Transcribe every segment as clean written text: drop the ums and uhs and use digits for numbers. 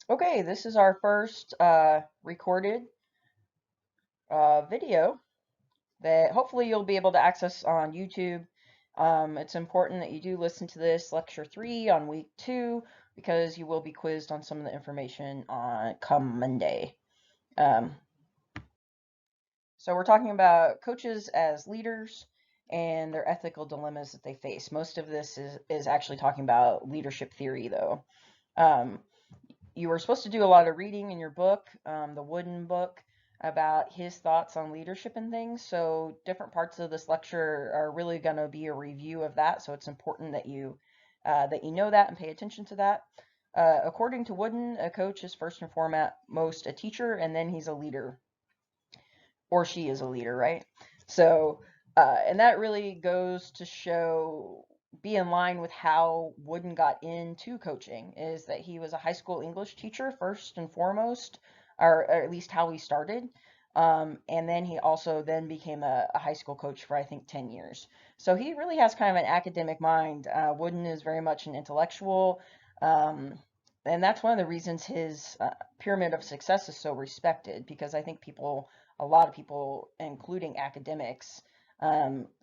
Okay, this is our first recorded video that hopefully you'll be able to access on YouTube. It's important that you do listen to this lecture 3 on week 2 because you will be quizzed on some of the information on come Monday. Um, so we're talking about coaches as leaders and their ethical dilemmas that they face. Most of this is actually talking about leadership theory, though. Um, you were supposed to do a lot of reading in your book, the Wooden book, about his thoughts on leadership and things. So different parts of this lecture are really going to be a review of that. So it's important that you know that and pay attention to that. According to Wooden, a coach is first and foremost a teacher, and then he's a leader, or she is a leader, right? So, and that really goes to show, be in line with how Wooden got into coaching, is that he was a high school English teacher first and foremost, or at least how he started. And then he also then became a high school coach for, I think, 10 years. So he really has kind of an academic mind. Wooden is very much an intellectual. Um, and that's one of the reasons his pyramid of success is so respected, because I think a lot of people, including academics,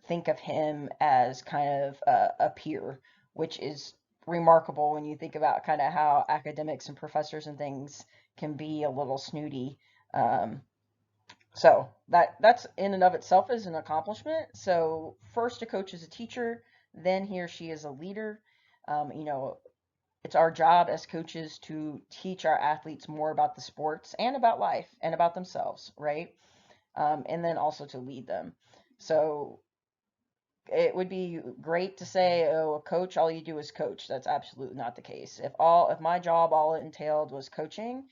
think of him as kind of a peer, which is remarkable when you think about kind of how academics and professors and things can be a little snooty. Um, so that's in and of itself is an accomplishment. So first, a coach is a teacher, then he or she is a leader. You know, it's our job as coaches to teach our athletes more about the sports and about life and about themselves, right? And then also to lead them. So it would be great to say, oh, a coach, all you do is coach. That's absolutely not the case. If my job all it entailed was coaching,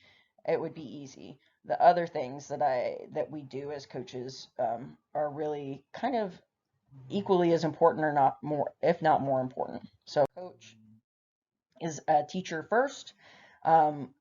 it would be easy. The other things that we do as coaches are really kind of equally as important, or not more, if not more important. So coach is a teacher first.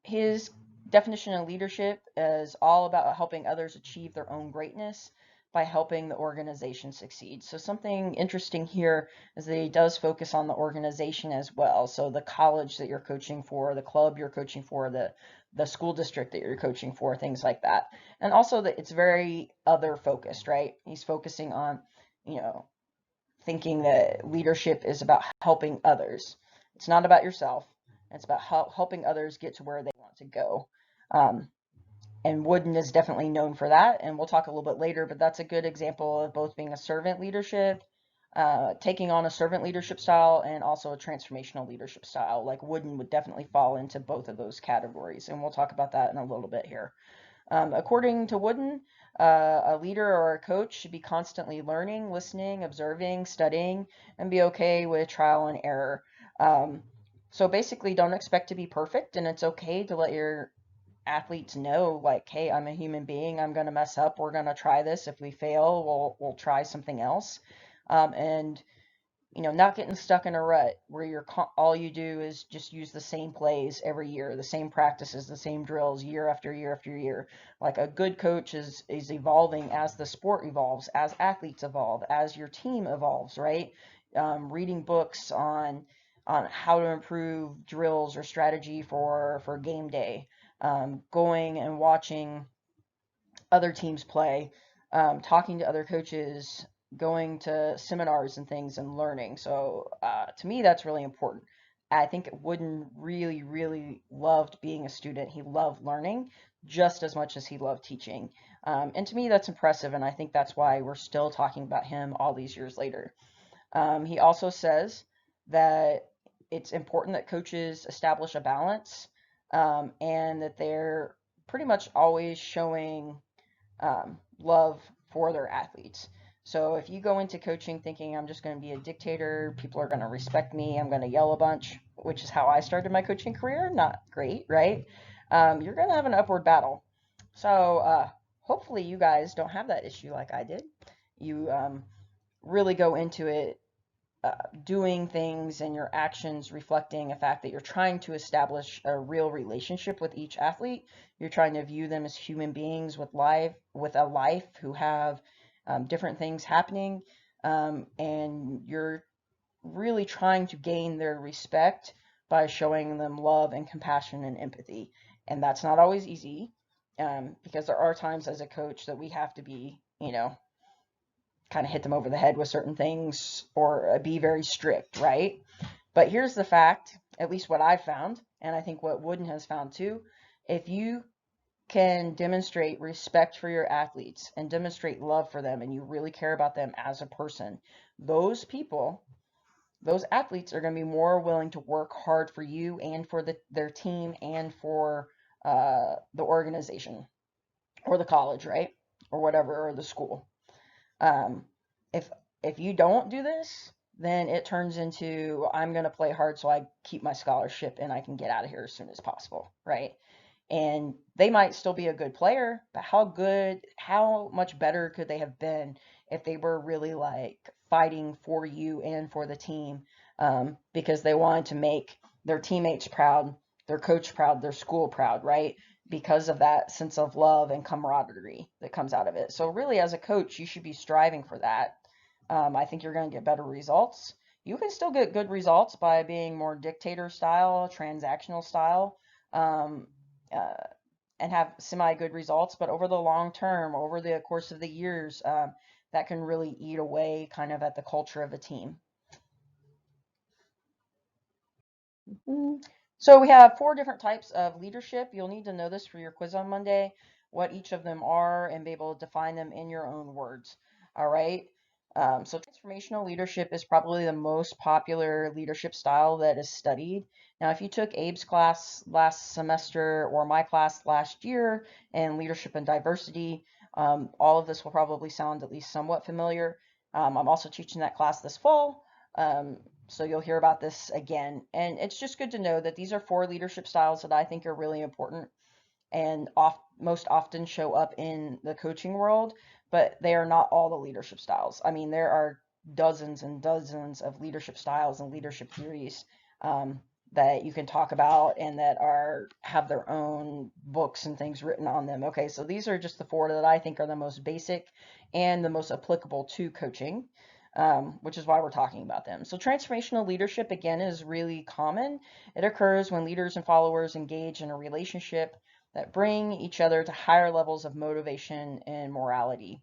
His definition of leadership is all about helping others achieve their own greatness by helping the organization succeed. So something interesting here is that he does focus on the organization as well. So the college that you're coaching for, the club you're coaching for, the school district that you're coaching for, things like that. And also that it's very other focused, right? He's focusing on, you know, thinking that leadership is about helping others. It's not about yourself. It's about helping others get to where they want to go. Um, and Wooden is definitely known for that. And we'll talk a little bit later, but that's a good example of both being a servant leadership, taking on a servant leadership style, and also a transformational leadership style. Like Wooden would definitely fall into both of those categories. And we'll talk about that in a little bit here. According to Wooden, a leader or a coach should be constantly learning, listening, observing, studying, and be okay with trial and error. Um, so basically, don't expect to be perfect, and it's okay to let your athletes know, like, hey, I'm a human being. I'm going to mess up. We're going to try this. If we fail, we'll try something else. And not getting stuck in a rut where all you do is just use the same plays every year, the same practices, the same drills year after year after year. Like a good coach is evolving as the sport evolves, as athletes evolve, as your team evolves, right? Reading books on how to improve drills or strategy for game day, going and watching other teams play, talking to other coaches, going to seminars and things and learning. So to me, that's really important. I think Wooden really, really loved being a student. He loved learning just as much as he loved teaching. And to me, that's impressive. And I think that's why we're still talking about him all these years later. He also says that it's important that coaches establish a balance, and that they're pretty much always showing love for their athletes. So if you go into coaching thinking I'm just going to be a dictator, people are going to respect me, I'm going to yell a bunch, which is how I started my coaching career, not great, right? You're going to have an upward battle. So hopefully you guys don't have that issue like I did. You really go into it doing things and your actions reflecting a fact that you're trying to establish a real relationship with each athlete. You're trying to view them as human beings with a life who have different things happening, and you're really trying to gain their respect by showing them love and compassion and empathy. And that's not always easy, because there are times as a coach that we have to be, kind of hit them over the head with certain things or be very strict, right? But here's the fact, at least what I've found, and I think what Wooden has found too, if you can demonstrate respect for your athletes and demonstrate love for them, and you really care about them as a person, those people, those athletes are going to be more willing to work hard for you and for their team and for the organization or the college, right? Or whatever, or the school. Um, if if you don't do this, then it turns into I'm going to play hard so I keep my scholarship and I can get out of here as soon as possible, right? And they might still be a good player, but how much better could they have been if they were really like fighting for you and for the team, because they wanted to make their teammates proud, their coach proud, their school proud, right? Because of that sense of love and camaraderie that comes out of it. So really, as a coach, you should be striving for that. I think you're going to get better results. You can still get good results by being more dictator style, transactional style, um, uh, and have semi-good results. But over the long term, over the course of the years, that can really eat away kind of at the culture of a team. So we have 4 different types of leadership. You'll need to know this for your quiz on Monday, what each of them are, and be able to define them in your own words. All right. So transformational leadership is probably the most popular leadership style that is studied. Now, if you took Abe's class last semester or my class last year in leadership and diversity, all of this will probably sound at least somewhat familiar. I'm also teaching that class this fall. So you'll hear about this again. And it's just good to know that these are 4 leadership styles that I think are really important and most often show up in the coaching world, but they are not all the leadership styles. I mean, there are dozens and dozens of leadership styles and leadership theories, that you can talk about and that have their own books and things written on them. Okay, so these are just the 4 that I think are the most basic and the most applicable to coaching. Which is why we're talking about them. So transformational leadership, again, is really common. It occurs when leaders and followers engage in a relationship that bring each other to higher levels of motivation and morality,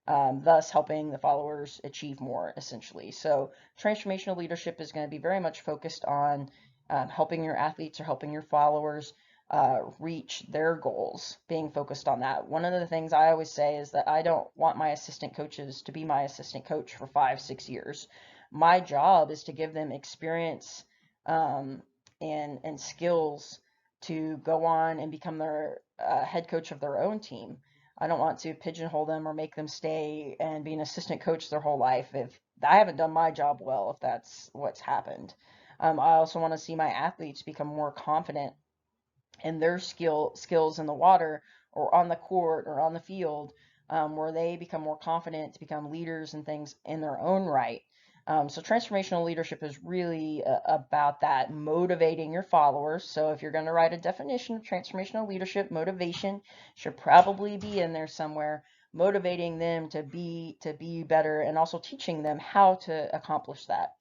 thus helping the followers achieve more, essentially. So transformational leadership is going to be very much focused on helping your athletes or helping your followers reach their goals, being focused on that. One of the things I always say is that I don't want my assistant coaches to be my assistant coach for 5-6 years. My job is to give them experience, and skills to go on and become their head coach of their own team. I don't want to pigeonhole them or make them stay and be an assistant coach their whole life if I haven't done my job well, if that's what's happened. I also want to see my athletes become more confident in their skills in the water or on the court or on the field, where they become more confident to become leaders and things in their own right. So transformational leadership is really about that, motivating your followers. So if you're going to write a definition of transformational leadership, motivation should probably be in there somewhere, motivating them to be better and also teaching them how to accomplish that.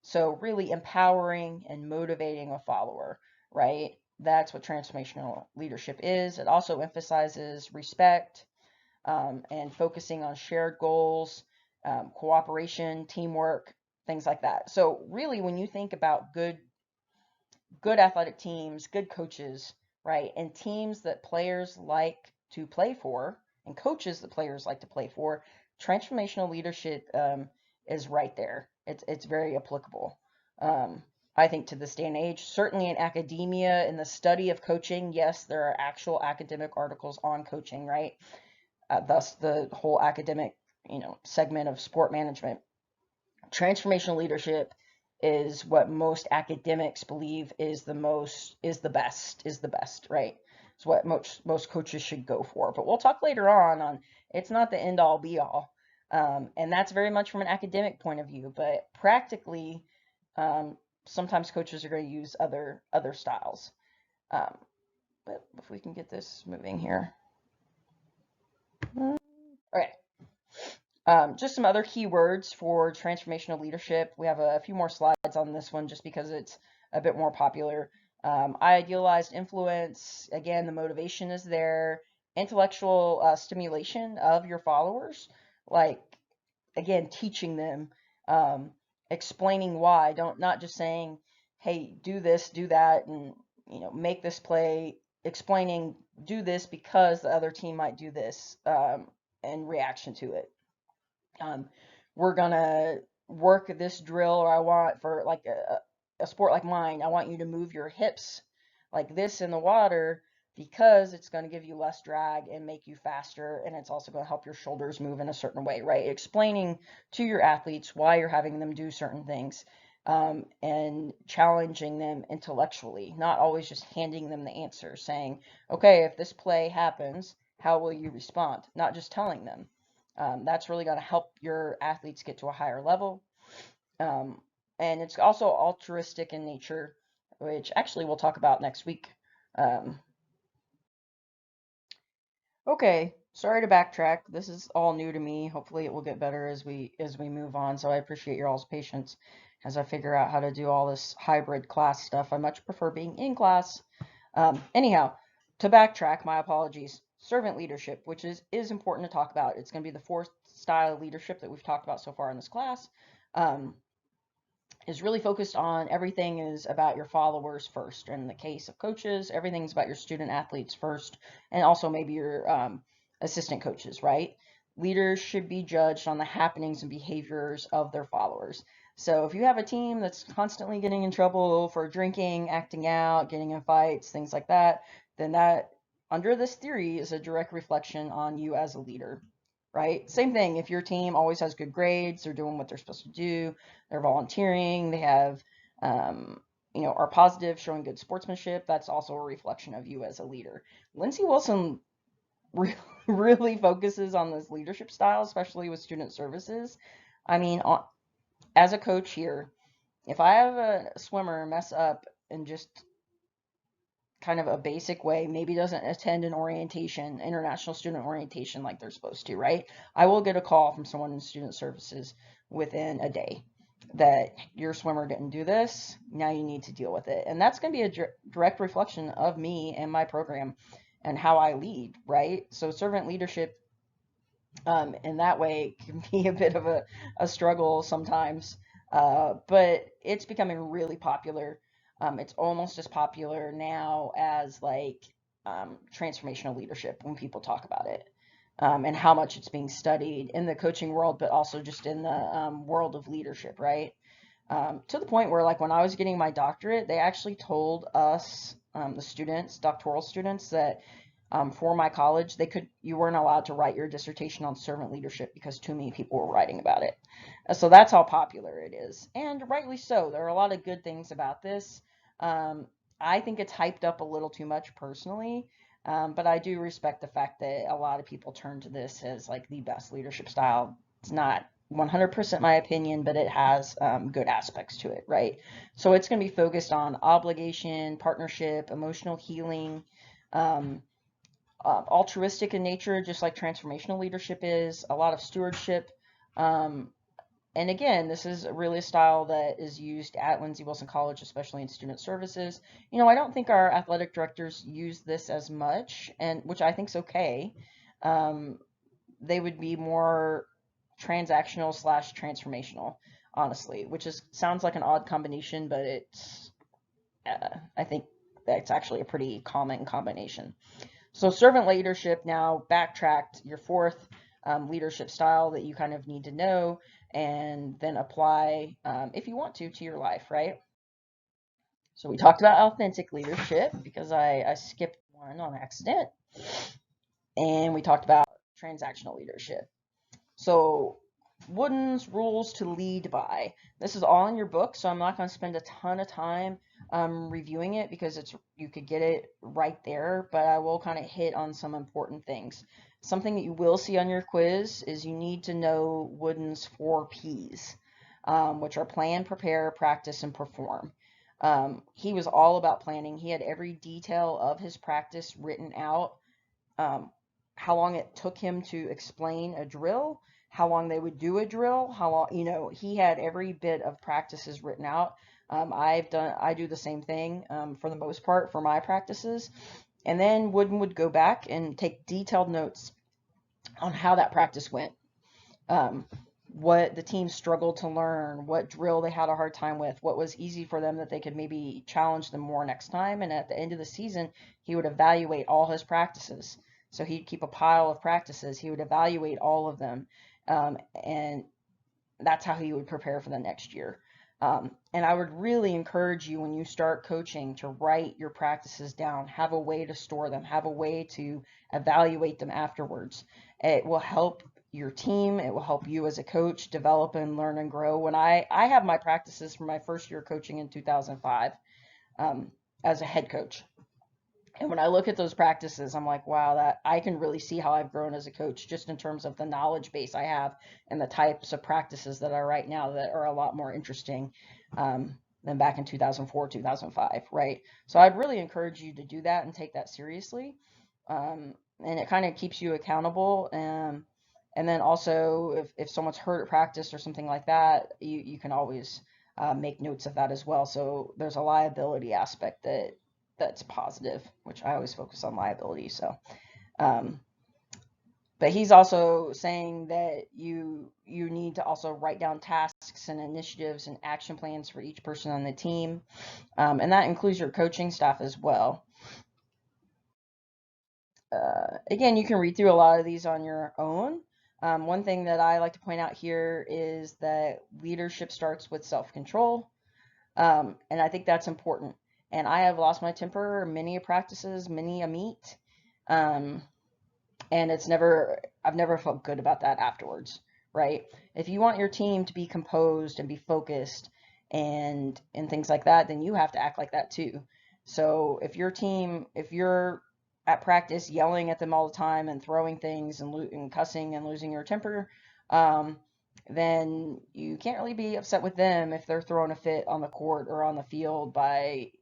So really empowering and motivating a follower, right? That's what transformational leadership is. It also emphasizes respect, and focusing on shared goals, cooperation, teamwork, things like that. So really, when you think about good athletic teams, good coaches, right, and teams that players like to play for, and coaches that players like to play for, transformational leadership is right there. It's very applicable. I think to this day and age, certainly in academia, in the study of coaching, yes, there are actual academic articles on coaching, right? Thus the whole academic, segment of sport management. Transformational leadership is what most academics believe is the best, right? It's what most coaches should go for. But we'll talk later on it's not the end all be all. And that's very much from an academic point of view, but practically, sometimes coaches are going to use other styles. But if we can get this moving here. Okay. Just some other keywords for transformational leadership. We have a few more slides on this one just because it's a bit more popular. Idealized influence, again, the motivation is there. Intellectual stimulation of your followers, like, again, teaching them, um, explaining why. Don't not just saying, "Hey, do this, do that, and make this play." Explaining, do this because the other team might do this, in reaction to it. Um, we're gonna work this drill, or I want for like a sport like mine, I want you to move your hips like this in the water because it's going to give you less drag and make you faster, and it's also going to help your shoulders move in a certain way, right? Explaining to your athletes why you're having them do certain things, and challenging them intellectually, not always just handing them the answer, saying, okay, if this play happens, how will you respond? Not just telling them. That's really going to help your athletes get to a higher level. Um, and it's also altruistic in nature, which actually we'll talk about next week. Um, okay, sorry to backtrack. This is all new to me. Hopefully it will get better as we move on. So I appreciate your all's patience as I figure out how to do all this hybrid class stuff. I much prefer being in class. Anyhow, to backtrack, my apologies. Servant leadership, which is important to talk about. It's going to be the fourth style of leadership that we've talked about so far in this class. Is really focused on everything is about your followers first. In the case of coaches, everything's about your student athletes first, and also maybe your assistant coaches, right? Leaders should be judged on the happenings and behaviors of their followers. So if you have a team that's constantly getting in trouble for drinking, acting out, getting in fights, things like that, then that, under this theory, is a direct reflection on you as a leader, right? Same thing, if your team always has good grades, they're doing what they're supposed to do, they're volunteering, they have, are positive, showing good sportsmanship, that's also a reflection of you as a leader. Lindsay Wilson really focuses on this leadership style, especially with student services. I mean, as a coach here, if I have a swimmer mess up and just kind of a basic way, maybe doesn't attend an orientation, international student orientation like they're supposed to, right? I will get a call from someone in student services within a day that your swimmer didn't do this, now you need to deal with it. And that's going to be a direct reflection of me and my program and how I lead, right? So servant leadership, in that way, can be a bit of a struggle sometimes, but it's becoming really popular. It's almost as popular now as like transformational leadership when people talk about it, and how much it's being studied in the coaching world, but also just in the world of leadership, right? To the point where, like, when I was getting my doctorate, they actually told us, the students, doctoral students, that for my college, you weren't allowed to write your dissertation on servant leadership because too many people were writing about it. So that's how popular it is, and rightly so. There are a lot of good things about this. Um, I think it's hyped up a little too much personally, but I do respect the fact that a lot of people turn to this as like the best leadership style. It's not 100% my opinion, but it has good aspects to it, right? So it's going to be focused on obligation, partnership, emotional healing, um, altruistic in nature, just like transformational leadership is, a lot of stewardship. Um, and again, this is really a style that is used at Lindsay Wilson College, especially in student services. I don't think our athletic directors use this as much, and which I think is okay. They would be more transactional slash transformational, honestly, which sounds like an odd combination, but I think that's actually a pretty common combination. So servant leadership, now backtracked, your fourth leadership style that you kind of need to know and then apply, if you want to your life, right? So we talked about authentic leadership because I skipped one on accident. And we talked about transactional leadership. So Wooden's rules to lead by. This is all in your book, so I'm not going to spend a ton of time reviewing it because you could get it right there, but I will kind of hit on some important things. Something that you will see on your quiz is you need to know Wooden's 4 P's, which are plan, prepare, practice, and perform. He was all about planning. He had every detail of his practice written out. How long it took him to explain a drill, how long they would do a drill, how long, he had every bit of practices written out. I do the same thing for the most part for my practices. And then Wooden would go back and take detailed notes on how that practice went, um, what the team struggled to learn, what drill they had a hard time with, what was easy for them that they could maybe challenge them more next time. And at the end of the season, he would evaluate all his practices. So he'd keep a pile of practices. He would evaluate all of them. And that's how he would prepare for the next year. And I would really encourage you when you start coaching to write your practices down, have a way to store them, have a way to evaluate them afterwards. It will help your team. It will help you as a coach develop and learn and grow. When I have my practices from my first year coaching in 2005 as a head coach. And when I look at those practices, I'm like, wow, that I can really see how I've grown as a coach just in terms of the knowledge base I have and the types of practices that I write now that are a lot more interesting than back in 2004, 2005, right? So I'd really encourage you to do that and take that seriously. And it kind of keeps you accountable. And then also, if someone's hurt at practice or something like that, you can always make notes of that as well. So there's a liability aspect that's positive, which I always focus on liability. So, but he's also saying that you need to also write down tasks and initiatives and action plans for each person on the team, and that includes your coaching staff as well. Again, you can read through a lot of these on your own. One thing that I like to point out here is that leadership starts with self-control, and I think that's important. And I have lost my temper many a practices, many a meet, and I've never felt good about that afterwards, right? If you want your team to be composed and be focused and things like that, then you have to act like that too. So if you're at practice yelling at them all the time and throwing things and cussing and losing your temper, then you can't really be upset with them if they're throwing a fit on the court or on the field by,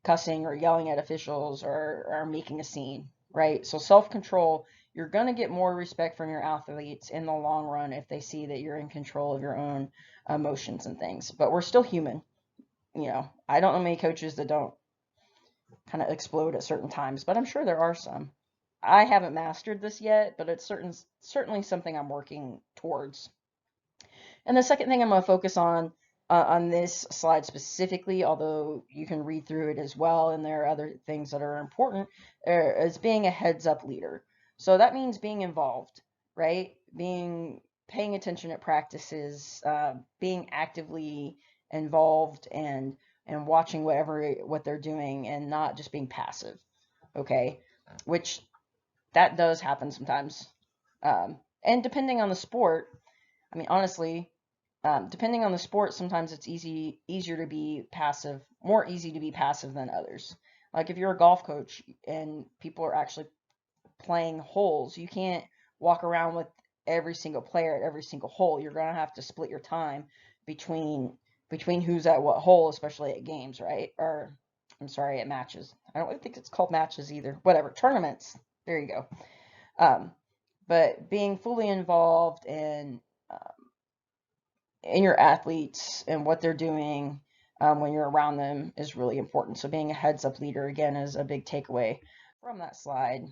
cussing or yelling at officials or making a scene, right? So self-control, you're going to get more respect from your athletes in the long run if they see that you're in control of your own emotions and things. But we're still human. I don't know many coaches that don't kind of explode at certain times, but I'm sure there are some. I haven't mastered this yet, but it's certainly something I'm working towards. And the second thing I'm going to focus on this slide specifically, although you can read through it as well, and there are other things that are important, is being a heads-up leader. So that means being involved, right? Paying attention at practices, being actively involved and watching what they're doing and not just being passive, okay? Which that does happen sometimes. And depending on the sport, I mean, honestly, depending on the sport, sometimes it's easier to be passive, more easy to be passive than others. Like if you're a golf coach and people are actually playing holes, you can't walk around with every single player at every single hole. You're going to have to split your time between who's at what hole, especially at games, right? Or I'm sorry, at matches. I don't think it's called matches either. Whatever, tournaments. There you go. But being fully involved in your athletes and what they're doing when you're around them is really important. So being a heads up leader, again, is a big takeaway from that slide.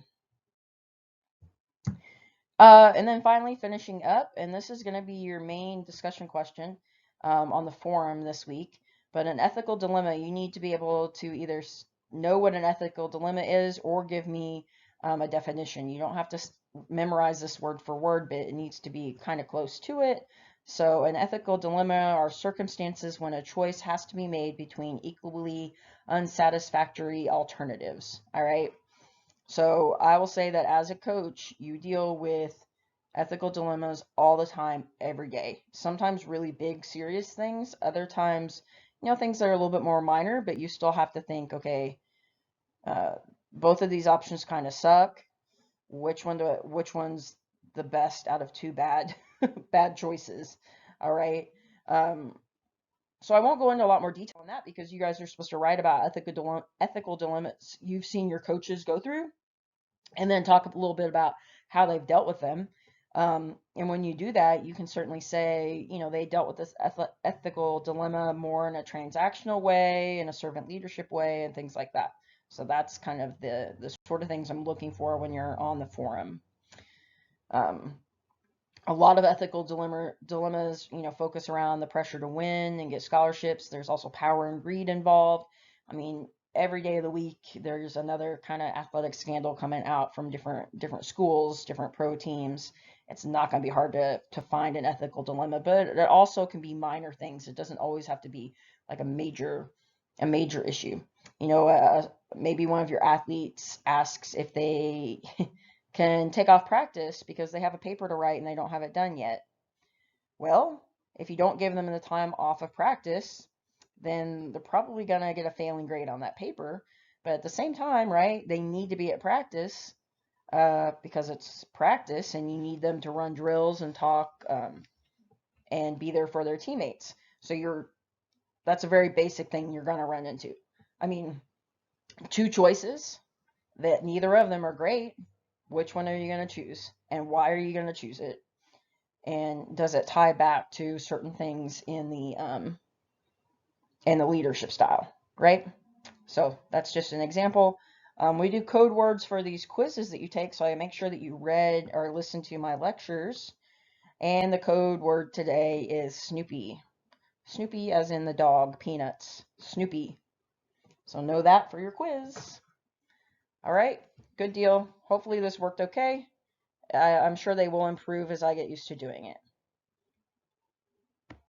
And then finally finishing up, and this is going to be your main discussion question on the forum this week, but an ethical dilemma, you need to be able to either know what an ethical dilemma is or give me a definition. You don't have to memorize this word for word, but it needs to be kind of close to it. So an ethical dilemma are circumstances when a choice has to be made between equally unsatisfactory alternatives. All right. So I will say that as a coach, you deal with ethical dilemmas all the time, every day. Sometimes really big, serious things. Other times, things that are a little bit more minor, but you still have to think, okay, both of these options kind of suck. Which one's the best out of two bad choices? All right. So I won't go into a lot more detail on that because you guys are supposed to write about ethical dilemmas you've seen your coaches go through, and then talk a little bit about how they've dealt with them. And when you do that, you can certainly say, they dealt with this ethical dilemma more in a transactional way, in a servant leadership way, and things like that. So that's kind of the sort of things I'm looking for when you're on the forum. A lot of ethical dilemmas, focus around the pressure to win and get scholarships. There's also power and greed involved. I mean, every day of the week, there's another kind of athletic scandal coming out from different schools, different pro teams. It's not going to be hard to find an ethical dilemma, but it also can be minor things. It doesn't always have to be like a major issue. Maybe one of your athletes asks if they can take off practice because they have a paper to write and they don't have it done yet. Well, if you don't give them the time off of practice, then they're probably going to get a failing grade on that paper. But at the same time, right, they need to be at practice because it's practice and you need them to run drills and talk and be there for their teammates. So that's a very basic thing you're going to run into. I mean, two choices that neither of them are great. Which one are you going to choose? And why are you going to choose it? And does it tie back to certain things in the leadership style, right? So that's just an example. We do code words for these quizzes that you take, so I make sure that you read or listen to my lectures. And the code word today is Snoopy. Snoopy as in the dog, Peanuts. Snoopy. So know that for your quiz. All right, good deal. Hopefully this worked okay. I'm sure they will improve as I get used to doing it.